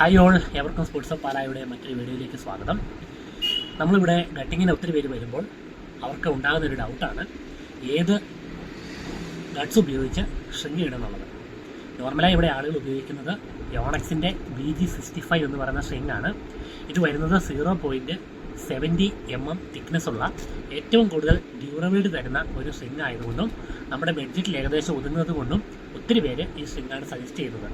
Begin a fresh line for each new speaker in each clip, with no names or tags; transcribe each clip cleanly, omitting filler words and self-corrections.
Hi all, എവർക്കും sports of പാലായുടെ മറ്റൊരു വീഡിയോയിലേക്ക് സ്വാഗതം. നമ്മളിവിടെ ഗട്ടിങ്ങിന് ഒത്തിരി പേര് വരുമ്പോൾ അവർക്ക് ഉണ്ടാകുന്നൊരു ഡൗട്ടാണ് ഏത് ഗട്ട്സ് ഉപയോഗിച്ച് ഷ്രിങ്ക് ചെയ്യണമെന്നുള്ളത്. നോർമലായി ഇവിടെ ആളുകൾ ഉപയോഗിക്കുന്നത് യോണക്സിൻ്റെ BG65 എന്ന് പറയുന്ന ഷ്രിങ് ആണ്. ഇത് വരുന്നത് 0.70 mm തിക്നെസ് ഉള്ള ഏറ്റവും കൂടുതൽ ഡ്യൂറബിലിറ്റി തരുന്ന ഒരു ഷ്രിങ് ആയതുകൊണ്ടും നമ്മുടെ ബഡ്ജറ്റിൽ ഏകദേശം ഒതുങ്ങുന്നത് കൊണ്ടും ഒത്തിരി പേര് ഈ ഷ്രിങ്ങാണ് സജസ്റ്റ് ചെയ്യുന്നത്.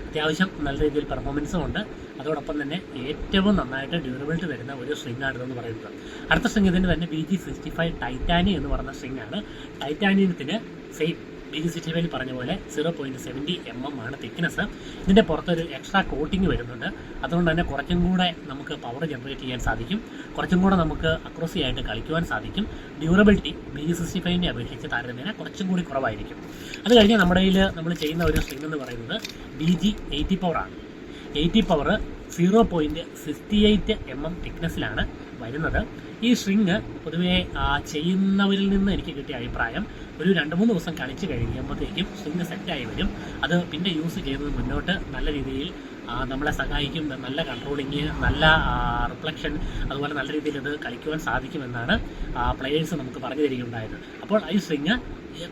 അത്യാവശ്യം നല്ല രീതിയിൽ പെർഫോമൻസും ഉണ്ട്, അതോടൊപ്പം തന്നെ ഏറ്റവും നന്നായിട്ട് ഡ്യൂറബിലിറ്റി വരുന്ന ഒരു ഷ്രിങ് ആണിതെന്ന് പറയുന്നത്. അടുത്ത ഷ്രിങ് ഇതിന് തന്നെ BG65 ടൈറ്റാനിയം എന്ന് പറയുന്ന ഷ്രിങ് ആണ്. ടൈറ്റാനിയത്തിന് സെയിം BG65 പറഞ്ഞ പോലെ 0.70 mm ആണ് തിക്നെസ്. ഇതിൻ്റെ പുറത്തൊരു എക്സ്ട്രാ കോട്ടിങ് വരുന്നുണ്ട്. അതുകൊണ്ട് തന്നെ കുറച്ചും കൂടെ നമുക്ക് പവർ ജനറേറ്റ് ചെയ്യാൻ സാധിക്കും, കുറച്ചും കൂടെ നമുക്ക് അക്രോസി ആയിട്ട് കളിക്കുവാൻ സാധിക്കും. ഡ്യൂറബിലിറ്റി BG65നെ അപേക്ഷിച്ച് താരതമ്യേന കുറച്ചും കൂടി കുറവായിരിക്കും. അത് കഴിഞ്ഞ് നമ്മുടെ കയ്യിൽ നമ്മൾ ചെയ്യുന്ന ഒരു ഷ്രിങ് എന്ന് പറയുന്നത് BG80 പവറാണ്. 80 പവർ 0.68 mm തിക്നെസ്സിലാണ് വരുന്നത്. ഈ ഷ്രിങ് പൊതുവേ ചെയ്യുന്നവരിൽ നിന്ന് എനിക്ക് കിട്ടിയ അഭിപ്രായം, ഒരു 2-3 ദിവസം കളിച്ച് കഴിയുമ്പോഴത്തേക്കും ഷ്രിങ് സെറ്റായി വരും. അത് പിന്നെ യൂസ് ചെയ്യുന്നത് മുന്നോട്ട് നല്ല രീതിയിൽ നമ്മളെ സഹായിക്കും. നല്ല കൺട്രോളിങ്, നല്ല റിഫ്ലക്ഷൻ, അതുപോലെ നല്ല രീതിയിൽ ഇത് കളിക്കുവാൻ സാധിക്കുമെന്നാണ് പ്ലെയേഴ്സ് നമുക്ക് പറഞ്ഞു തരികയുണ്ടായത്. അപ്പോൾ ഈ ഷ്രിങ്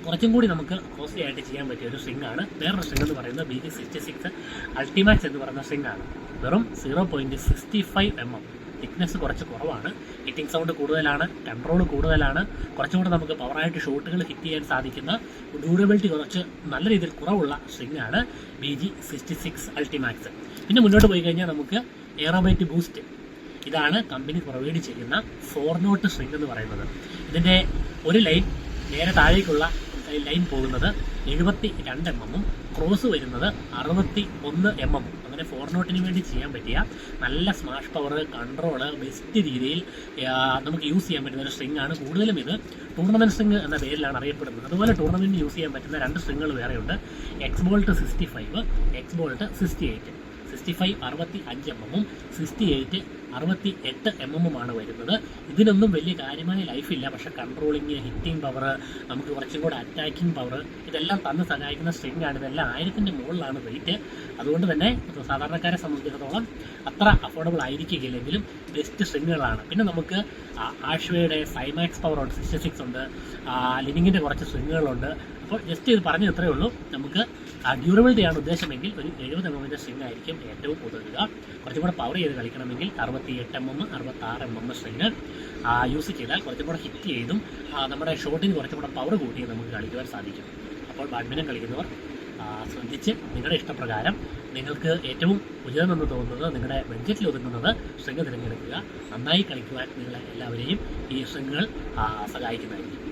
കുറച്ചും കൂടി നമുക്ക് കോസ്റ്റ്ലി ആയിട്ട് ചെയ്യാൻ പറ്റിയ ഒരു ഷ്രിങ് ആണ്. വേറൊരു ഷ്രിങ് എന്ന് പറയുന്നത് BG66 അൾട്ടിമാക്സ് എന്ന് പറയുന്ന ഷ്രിങ് ആണ്. വെറും 0.65 mm തിക്നെസ് കുറച്ച് കുറവാണ്. ഹിറ്റിംഗ് സൗണ്ട് കൂടുതലാണ്, കൺട്രോൾ കൂടുതലാണ്, കുറച്ചും കൂടെ നമുക്ക് പവറായിട്ട് ഷോട്ടുകൾ ഹിറ്റ് ചെയ്യാൻ സാധിക്കുന്ന, ഡ്യൂറബിലിറ്റി കുറച്ച് നല്ല രീതിയിൽ കുറവുള്ള ഷ്രിങ് ആണ് BG66 അൾട്ടിമാക്സ്. പിന്നെ മുന്നോട്ട് പോയി കഴിഞ്ഞാൽ നമുക്ക് എയറോബൈറ്റ് ബൂസ്റ്റ്, ഇതാണ് കമ്പനി പ്രൊവൈഡ് ചെയ്യുന്ന 4 നോട്ട് ഷ്രിങ് എന്ന് പറയുന്നത്. ഇതിൻ്റെ ഒരു ലൈൻ നേരെ താഴേക്കുള്ള ലൈൻ പോകുന്നത് 72 mm, ക്രോസ് വരുന്നത് 61 mm. അങ്ങനെ 4 നോട്ടിന് വേണ്ടി ചെയ്യാൻ പറ്റിയ നല്ല സ്മാഷ് പവർ, കൺട്രോള്, ബെസ്റ്റ് രീതിയിൽ നമുക്ക് യൂസ് ചെയ്യാൻ പറ്റുന്ന ഒരു ഷ്രിങ് ആണ്. കൂടുതലും ഇത് ടൂർണമെൻറ്റ് ഷ്രിങ് എന്ന പേരിലാണ് അറിയപ്പെടുന്നത്. അതുപോലെ ടൂർണമെൻറ്റിന് യൂസ് ചെയ്യാൻ പറ്റുന്ന 2 ഷ്രിങ്ങുകൾ വേറെയുണ്ട്. എക്സ്ബോൾട്ട് 65, എക്സ്ബോൾട്ട് 68. 65 65 mm, 68 68 mm ആണ് വരുന്നത്. ഇതിനൊന്നും വലിയ കാര്യമായ ലൈഫില്ല, പക്ഷേ കൺട്രോളിങ്, ഹിറ്റിംഗ് പവർ, നമുക്ക് കുറച്ചും കൂടെ അറ്റാക്കിംഗ് പവർ, ഇതെല്ലാം തന്ന് സഹായിക്കുന്ന ഷ്രിങ് ആണ്. ഇതെല്ലാം 1000-ന്റെ മുകളിലാണ് റേറ്റ്. അതുകൊണ്ട് തന്നെ സാധാരണക്കാരെ സംബന്ധിച്ചിടത്തോളം അത്ര അഫോർഡബിൾ ആയിരിക്കില്ലെങ്കിലും ബെസ്റ്റ് ഷ്രിങ്ങുകളാണ്. പിന്നെ നമുക്ക് ആഷ്വയുടെ സൈമാക്സ് പവർ ഉണ്ട്, 66 ഉണ്ട്, ലിനിങ്ങിൻ്റെ കുറച്ച് ഷ്രിങ്ങുകളുണ്ട്. അപ്പോൾ ജസ്റ്റ് ഇത് പറഞ്ഞു ഇത്രയേ ഉള്ളൂ. നമുക്ക് ഡ്യൂറബിലിറ്റിയാണ് ഉദ്ദേശമെങ്കിൽ ഒരു 70 mm ഷ്രിങ് ആയിരിക്കും ഏറ്റവും ഉതകുക. കുറച്ചും കൂടെ പവർ ചെയ്ത് കളിക്കണമെങ്കിൽ 68 mm 66 mm ഷ്രിങ് യൂസ് ചെയ്താൽ കുറച്ചും കൂടെ ഹിറ്റ് ചെയ്തും നമ്മുടെ ഷോട്ടിന് കുറച്ചും കൂടെ പവർ കൂട്ടി നമുക്ക് കളിക്കുവാൻ സാധിക്കും. അപ്പോൾ ബാഡ്മിൻ്റൺ കളിക്കുന്നവർ ശ്രദ്ധിച്ച് നിങ്ങളുടെ ഇഷ്ടപ്രകാരം നിങ്ങൾക്ക് ഏറ്റവും ഉചിതമെന്ന് തോന്നുന്നത്, നിങ്ങളുടെ ബഡ്ജറ്റിൽ ഒതുങ്ങുന്നത് ഷ്രിങ് തിരഞ്ഞെടുക്കുക. നന്നായി കളിക്കുവാൻ നിങ്ങളെ എല്ലാവരെയും ഈ ഷ്രിങ്ങുകൾ സഹായിക്കുന്നതായിരിക്കും.